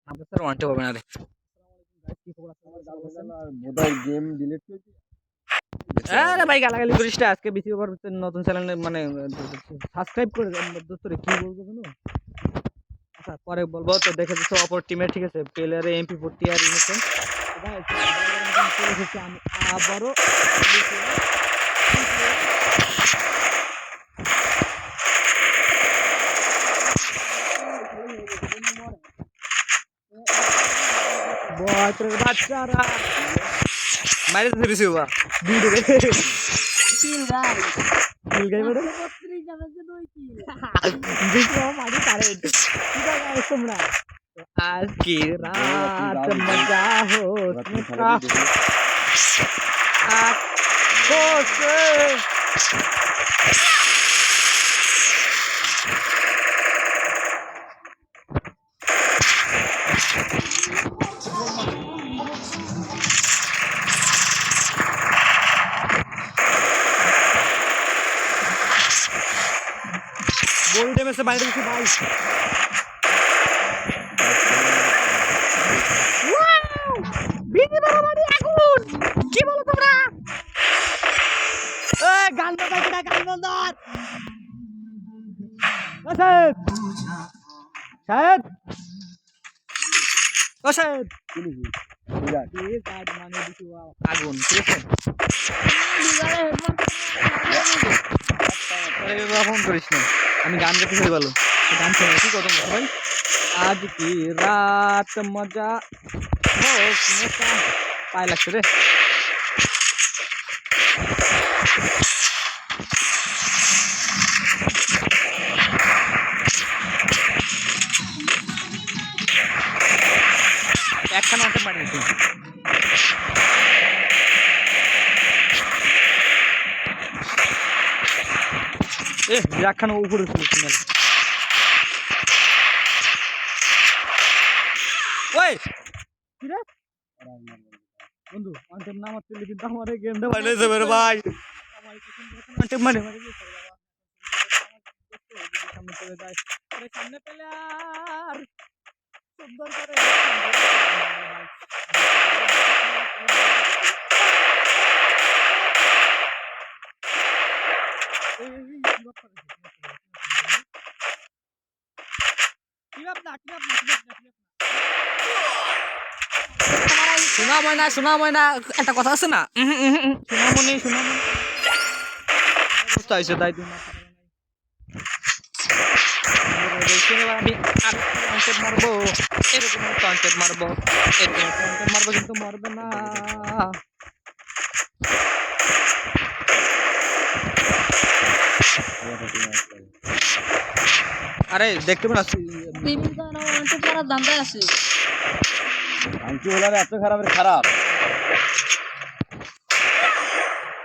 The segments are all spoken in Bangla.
আমরা স্যার ওয়ান টু হবে না রে। বোধহয় গেম ডিলিট করেছি। আরে ভাই গালাগালি করিস না, আজকে বিসি ওভার নতুন চ্যানেলে মানে সাবস্ক্রাইব করে দোস্ত রে, কি বলবো কেন? আচ্ছা পরে বলবো। তো দেখে দিচ্ছ অপর টিমে, ঠিক আছে, প্লেয়ারে MP40 আর ইনোসেন্ট। আমি আবারও বয়সের বাচ্চারা মাইরে দিতে বেশি হবা দুই রে কিল ভাই মিল গাই বড় 32 যাবে যে 2 কিল দেখো মাঝে তারে কি গাইছ তোমরা? आज की रात मजा हो आँखों से बोल दे में से बाहर से भाई বিনি বাড়াবাড়ি আগুন কি বলো তোমরা? এই গান বাজাই কিনা, গান বন্ধর শাহেদ শাহেদ ও শাহেদ এই কাজ মানে দিছি আগুন, ঠিক আছে? দুবারে হেডফোন ফোন করিস না, আমি গান গাইতে শুরু করলাম। গান শোনো কি কত ভাই? আজ কি রাত মজা পায় লাগছে রে। একখানা অন্টেপ মারি দিচ্ছি। একখানা উপরে ছিল। ওই কি রে বন্ধু, অন্টেপ না মারতে কিন্তু আমার এই গেমটা বাইরে যাবে রে ভাই। অন্টেপ মারে মারে সামনে চলে যায়, সামনে পেলে আর সুন্দর করে শোনা ময়না একটা কথা আছে না, সোনামণি বুঝতে হয়েছে, তাই তুমি মারবো এরকম কন্টেন্ট মারবো কিন্তু মরবে না। আরে দেখতে পাচ্ছ প্রিমিয়াম তো না অনেক খারাপ দামটা আছে আংটি হলার এত খারাপ খারাপ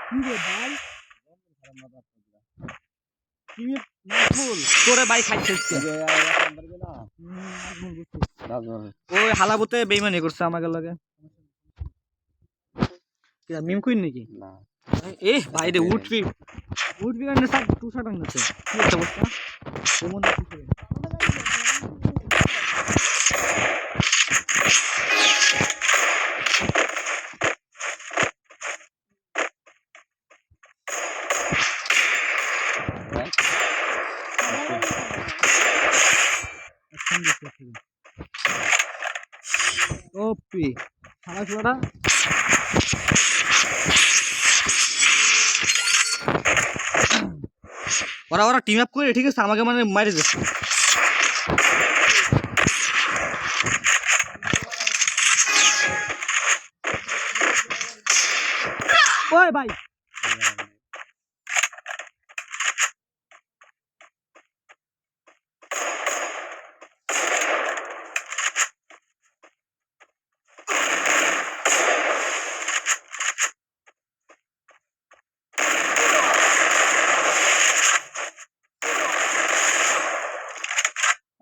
কি রে ভাই? কি নাজমুল তোরে ভাই খাইছিস কি? ওই হালাবুতে বেইমানি করছে আমাকে লাগে। কি মিম কুইন নাকি? না এ ভাই রে উঠবি কারণে সব টুসা টাঙাচ্ছে। কি হচ্ছে অবস্থা? কেমন আছিস? ওপি খেলাধুলাটা ওরা টিম আপ করে, ঠিক আছে, আমাকে মানে মারি দিচ্ছে। ওই ভাই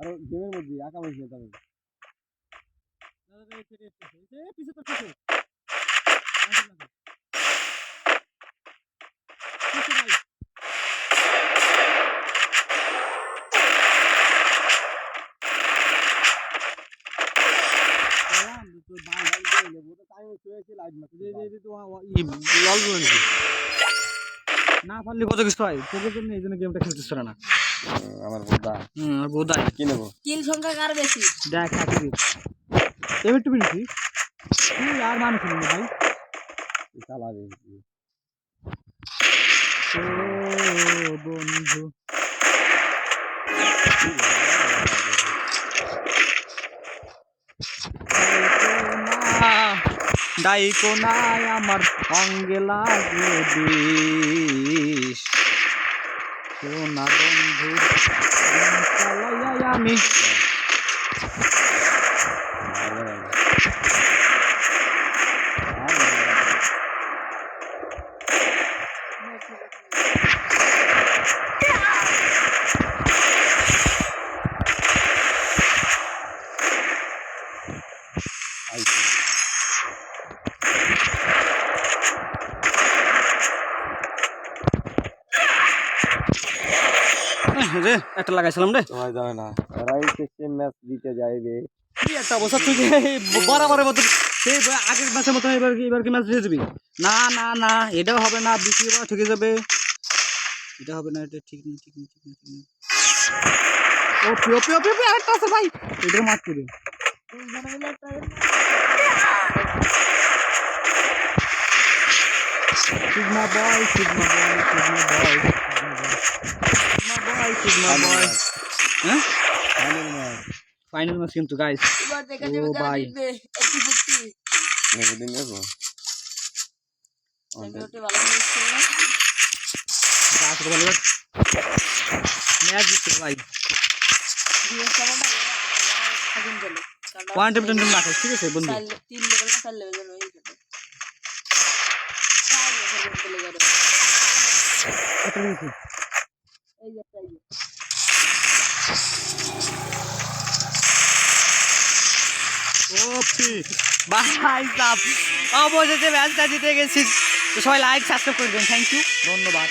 আর গেমের মধ্যে আঁকা বসে যাবে পিছে তো পিছে শুয়েছি লাইট মারতে লল বলছি না পারলে কত কিছু হয় তোদের জন্য এই জন্য গেমটা খেলতেছ না আমার বোধা বোধাই কি নেবো কিল সংখ্যা কার বেশি? দেখ থাকবি এবার একটু বেশি তুই আর মানুষ নেই ভাই চালাবে ও বন্ধু ডাইকো নাই আমার অঙ্গে লাগে বিষ সোনা বন্ধু চালাইয়া আমি রে একটা লাগাইছিলাম রে তোমার যাবে না ওরাই শেষে ম্যাচ দিতে যাইবে কি একটা অবস্থা তুই বরাবরের মতো সেই আগের ম্যাচের মতো এবার কি ম্যাচ দিয়ে দিবি না না না এটাও হবে না দ্বিতীয়বার ঠকে যাবে এটা হবে না এটা ঠিক নেই ঠিক নেই ঠিক নেই ঠিক নেই ওপি ওপি ওপি ওপি আরেকটা আছে ভাই এটাও মারতে রে দুইজনে মিলে একটা সিগমা বয় সিগমা বয় সিগমা বয় সিগমা বয় হ্যাঁ ফাইনাল ম্যাচ ফাইনাল ম্যাচ কিন্তু গাইস এবার দেখা ও যাবে কারা ভাই। জিতবে 80-50 নেবো নেবো চ্যাম্পিয়নটি ভালো হয়েছে গাছ বলে ম্যাচ জিতছে ভাই ডিএস কেমনটা থাকেন চলে পয়েন্ট টেবিল না খাই ঠিক আছে বন্ধু 3 লেভেল না 4 লেভেল হয়ে গেছে 4 লেভেল চলে গেল এই যে তাই ওপি ভাই সাপ অবশেষে ম্যাচটা জিতে গেছি তো সবাই লাইক সাবস্ক্রাইব করে দেন থ্যাংক ইউ ধন্যবাদ